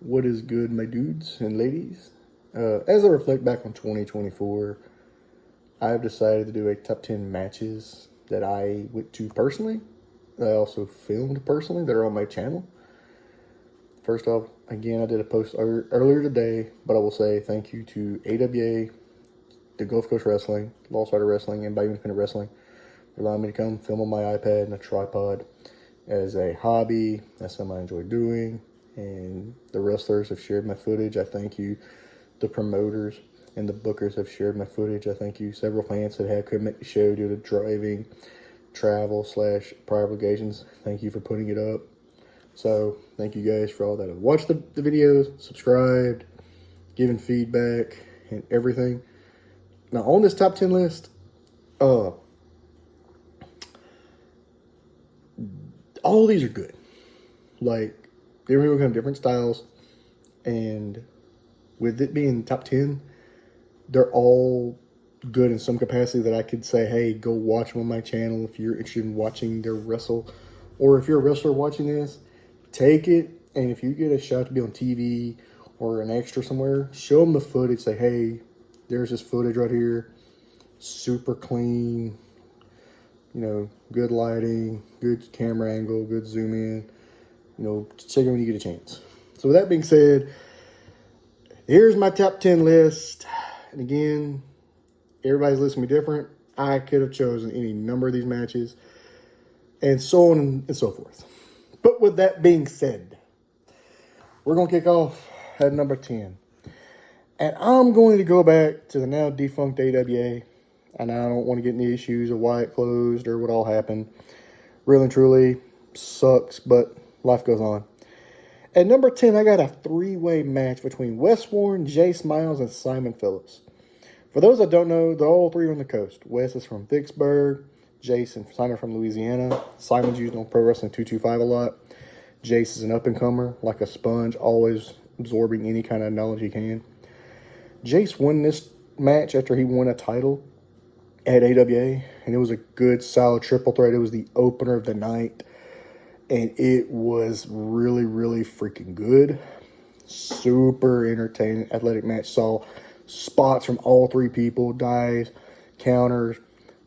What is good, my dudes and ladies? As I reflect back on 2024, I've decided to do a top 10 matches that I went to personally, that I also filmed personally, that are on my channel. First off, again, I did a post earlier today, but I will say thank you to AWA, the Gulf Coast Wrestling, Lost Rider Wrestling, and Bayou Independent Wrestling for allowing me to come film on my iPad and a tripod as a hobby. That's something I enjoy doing. And the wrestlers have shared my footage. I thank you. The promoters and the bookers have shared my footage. I thank you. Several fans that had couldn't make the show due to driving, travel / prior obligations. Thank you for putting it up. So thank you guys for all that have watched the videos, subscribed, giving feedback, and everything. Now on this top 10 list, all of these are good. Like, everyone have different styles, and with it being top 10, they're all good in some capacity that I could say, hey, go watch them on my channel if you're interested in watching their wrestle. Or if you're a wrestler watching this, take it, and if you get a shot to be on TV or an extra somewhere, show them the footage. Say, hey, there's this footage right here. Super clean, good lighting, good camera angle, good zoom in. Check it when you get a chance. So with that being said, here's my top 10 list. And again, everybody's list will be different. I could have chosen any number of these matches, and so on and so forth. But with that being said, we're going to kick off at number 10. And I'm going to go back to the now defunct AWA. And I don't want to get into issues of why it closed or what all happened. Really and truly sucks, but life goes on. At number 10, I got a three-way match between Wes Warren, Jay Smiles, and Simon Phillips. For those that don't know, they're all three on the coast. Wes is from Vicksburg. Jace and Simon from Louisiana. Simon's used on Pro Wrestling 225 a lot. Jace is an up-and-comer, like a sponge, always absorbing any kind of knowledge he can. Jace won this match after he won a title at AWA, and it was a good, solid triple threat. It was the opener of the night, and it was really, really freaking good. Super entertaining, athletic match. Saw spots from all three people, dives, counters,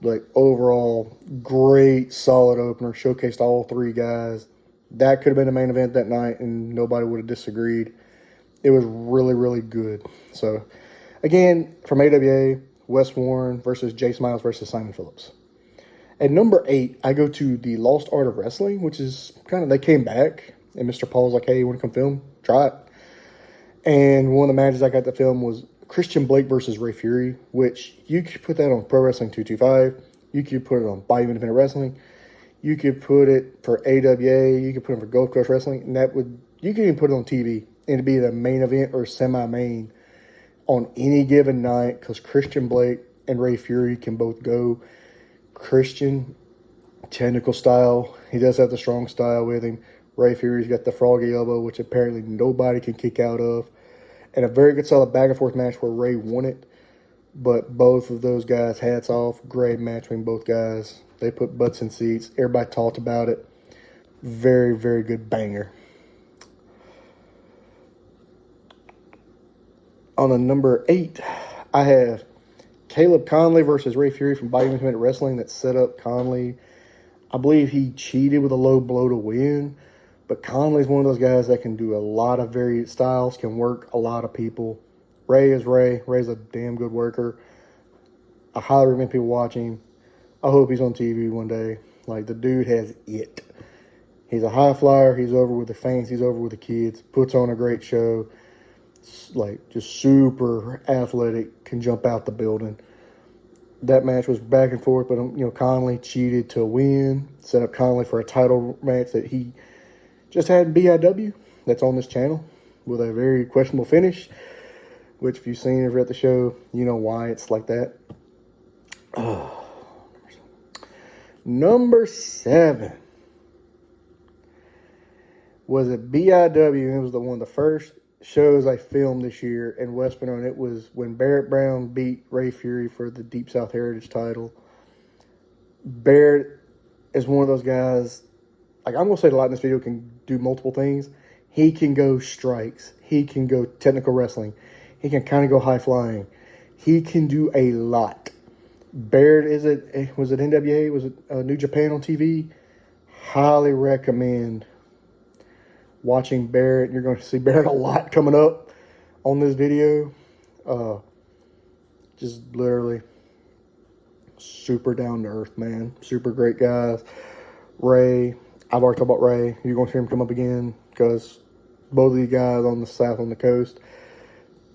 like overall great, solid opener. Showcased all three guys. That could have been the main event that night, and nobody would have disagreed. It was really, really good. So, again, from AWA, Wes Warren versus Jay Smiles versus Simon Phillips. At number 8, I go to the Lost Art of Wrestling, which is they came back, and Mr. Paul's like, hey, you want to come film? Try it. And one of the matches I got to film was Christian Blake versus Ray Fury, which you could put that on Pro Wrestling 225. You could put it on Bayou Independent Wrestling. You could put it for AWA. You could put it for Gulf Coast Wrestling. And you could even put it on TV. And it'd be the main event or semi-main on any given night, because Christian Blake and Ray Fury can both go. Christian, technical style. He does have the strong style with him. Ray Fury's got the froggy elbow, which apparently nobody can kick out of. And a very good solid back and forth match where Ray won it. But both of those guys, hats off. Great match between both guys. They put butts in seats. Everybody talked about it. Very, very good banger. On the number 8, I have Caleb Conley versus Ray Fury from Bayou Independent Wrestling that set up Conley. I believe he cheated with a low blow to win, but Conley's one of those guys that can do a lot of varied styles, can work a lot of people. Ray is Ray. Ray's a damn good worker. I highly recommend people watch him. I hope he's on TV one day. Like, the dude has it. He's a high flyer. He's over with the fans. He's over with the kids. Puts on a great show. Like, just super athletic, can jump out the building. That match was back and forth, but Conley cheated to win, set up Conley for a title match that he just had in BIW. That's on this channel with a very questionable finish, which if you've seen it at the show, you know why it's like that. Number 7 was at BIW. It was one of the first shows I filmed this year in West Benoni. It was when Barrett Brown beat Ray Fury for the Deep South Heritage title. Barrett is one of those guys, like, I'm going to say a lot in this video, can do multiple things. He can go strikes. He can go technical wrestling. He can kind of go high flying. He can do a lot. Barrett was it NWA? Was it New Japan on TV? Highly recommend watching Barrett. You're going to see Barrett a lot coming up on this video. Just literally super down to earth, man. Super great guys. Ray, I've already talked about Ray. You're going to hear him come up again because both of these guys on the south, on the coast,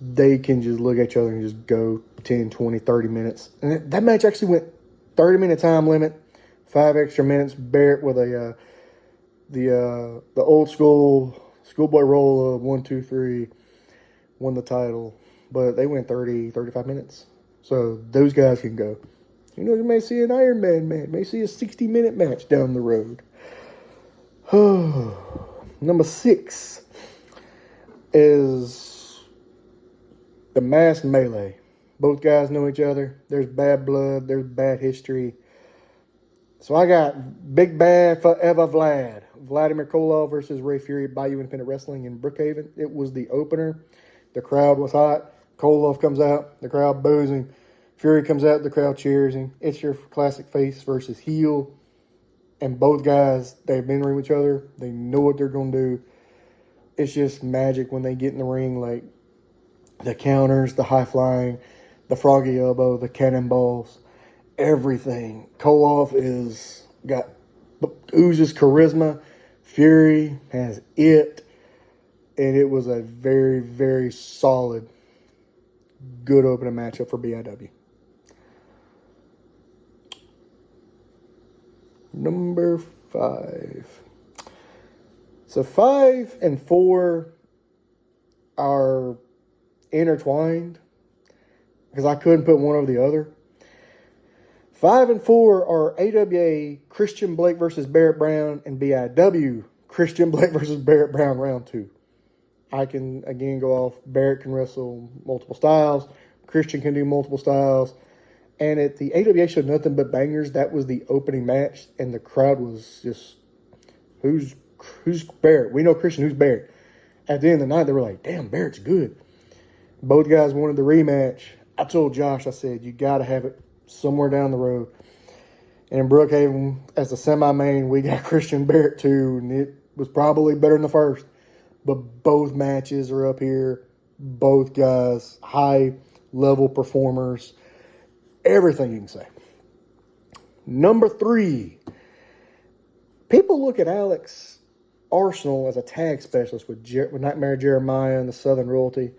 they can just look at each other and just go 10, 20, 30 minutes. And that match actually went 30-minute time limit, 5 extra minutes. Barrett with the old schoolboy roll of 1, 2, 3, won the title. But they went 30, 35 minutes. So those guys can go. You know, you may see an Iron Man match, may see a 60-minute match down the road. Number 6 is the Masked Melee. Both guys know each other. There's bad blood. There's bad history. So I got Big Bad Forever Vladimir Koloff versus Ray Fury at Bayou Independent Wrestling in Brookhaven. It was the opener. The crowd was hot. Koloff comes out. The crowd boos him. Fury comes out. The crowd cheers him. It's your classic face versus heel. And both guys, they've been in the ring with each other. They know what they're going to do. It's just magic when they get in the ring, like the counters, the high flying, the froggy elbow, the cannonballs, everything. Koloff oozes charisma. Fury has it. And it was a very, very solid, good opening matchup for BIW. Number 5. So 5 and 4 are intertwined because I couldn't put one over the other. 5 and 4 are AWA Christian Blake versus Barrett Brown and BIW Christian Blake versus Barrett Brown round 2. I can again go off. Barrett can wrestle multiple styles. Christian can do multiple styles. And at the AWA show Nothing But Bangers, that was the opening match, and the crowd was just, who's Barrett? We know Christian, who's Barrett? At the end of the night, they were like, damn, Barrett's good. Both guys wanted the rematch. I told Josh, I said, you got to have it somewhere down the road. And in Brookhaven, as a semi-main, we got Christian Barrett too, and it was probably better than the first. But both matches are up here. Both guys, high-level performers. Everything you can say. Number 3. People look at Alex Arsenal as a tag specialist with Nightmare Jeremiah and the Southern Royalty.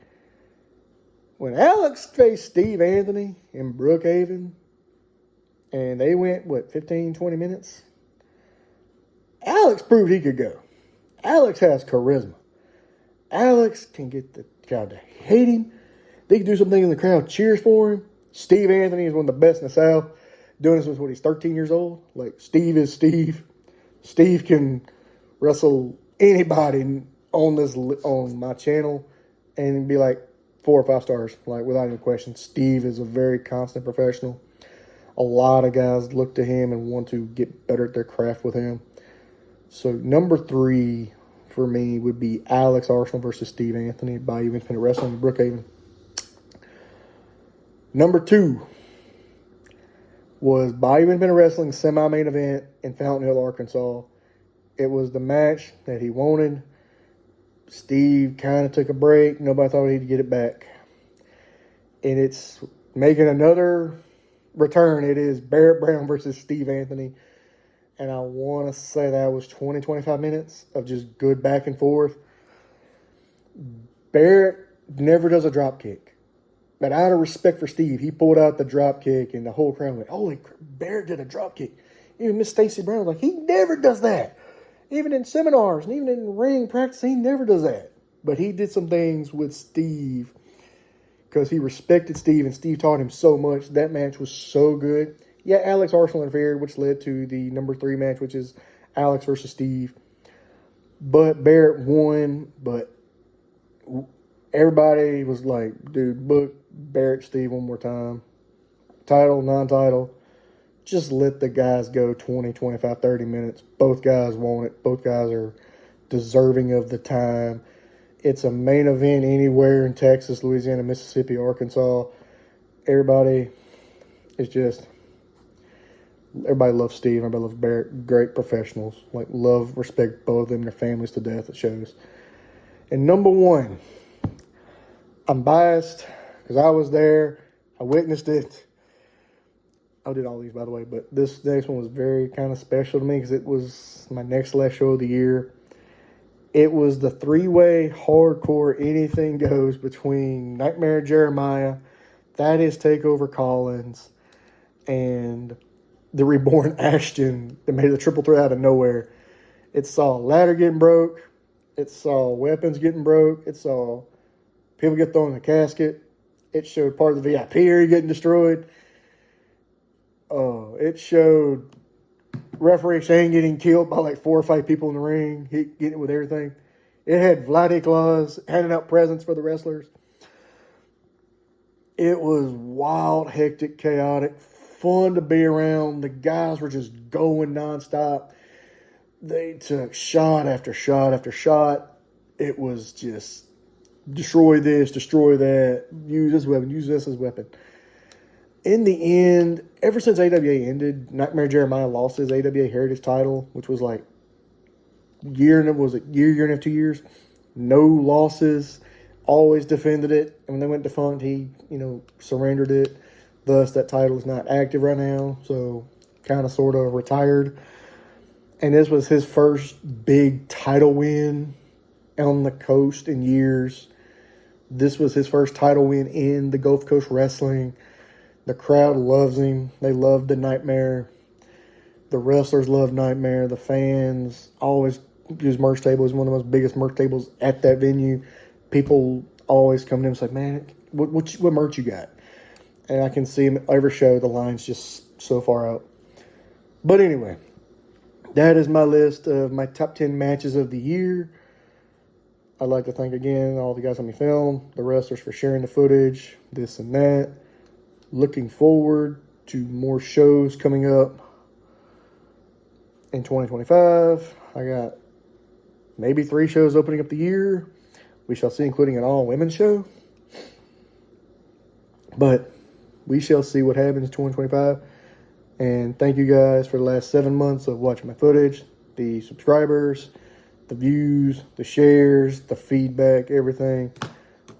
When Alex faced Steve Anthony in Brookhaven, and they went, 15, 20 minutes? Alex proved he could go. Alex has charisma. Alex can get the crowd to hate him. They can do something and the crowd cheers for him. Steve Anthony is one of the best in the South. Doing this since he's 13 years old. Like, Steve is Steve. Steve can wrestle anybody on my channel and be like 4 or 5 stars, like without any question. Steve is a very constant professional. A lot of guys look to him and want to get better at their craft with him. So number 3 for me would be Alex Arsenal versus Steve Anthony by Independent Wrestling in Brookhaven. Number 2 was Bayou Independent Wrestling semi-main event in Fountain Hill, Arkansas. It was the match that he wanted. Steve kind of took a break. Nobody thought he'd get it back. And it's making another return. It is Barrett Brown versus Steve Anthony. And I want to say that was 20, 25 minutes of just good back and forth. Barrett never does a drop kick. But out of respect for Steve, he pulled out the drop kick, and the whole crowd went, holy crap, Barrett did a drop kick. Even Miss Stacey Brown was like, he never does that. Even in seminars and even in ring practice, he never does that. But he did some things with Steve because he respected Steve, and Steve taught him so much. That match was so good. Yeah, Alex Arsenal interfered, which led to the number 3 match, which is Alex versus Steve. But Barrett won, but everybody was like, dude, book Barrett Steve one more time. Title, non-title. Just let the guys go 20, 25, 30 minutes. Both guys want it. Both guys are deserving of the time. It's a main event anywhere in Texas, Louisiana, Mississippi, Arkansas. Everybody is just, everybody loves Steve. Everybody loves Barrett. Great professionals. Like, love, respect both of them and their families to death. It shows. And number one, I'm biased because I was there. I witnessed it. I did all these, by the way, but this next one was very kind of special to me because it was my next last show of the year. It was the three-way hardcore anything goes between Nightmare Jeremiah, Thaddeus Takeover Collins, and the Reborn Ashton that made the triple threat out of nowhere. It saw a ladder getting broke. It saw weapons getting broke. It saw people get thrown in the casket. It showed part of the VIP area getting destroyed. It showed referee Shane getting killed by like 4 or 5 people in the ring. He getting it with everything. It had Vlade Claus handing out presents for the wrestlers. It was wild, hectic, chaotic, fun to be around. The guys were just going nonstop. They took shot after shot after shot. It was just destroy this, destroy that, use this weapon, use this as weapon. In the end, ever since AWA ended, Nightmare Jeremiah lost his AWA Heritage title, which was like year and a half, 2 years. No losses, always defended it. And when they went defunct, he, surrendered it. Thus, that title is not active right now, so kind of sort of retired. And this was his first big title win on the coast in years. This was his first title win in the Gulf Coast Wrestling. The crowd loves him. They love the Nightmare. The wrestlers love Nightmare. The fans always use merch table. It's one of the most biggest merch tables at that venue. People always come to him and say, man, what merch you got? And I can see him every show. The line's just so far out. But anyway, that is my list of my top 10 matches of the year. I'd like to thank again all the guys on me film, the wrestlers for sharing the footage, this and that. Looking forward to more shows coming up in 2025. I got maybe 3 shows opening up the year. We shall see, including an all-women's show. But we shall see what happens in 2025. And thank you guys for the last 7 months of watching my footage, the subscribers, the views, the shares, the feedback, everything.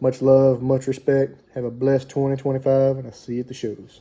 Much love, much respect. Have a blessed 2025, and I'll see you at the shows.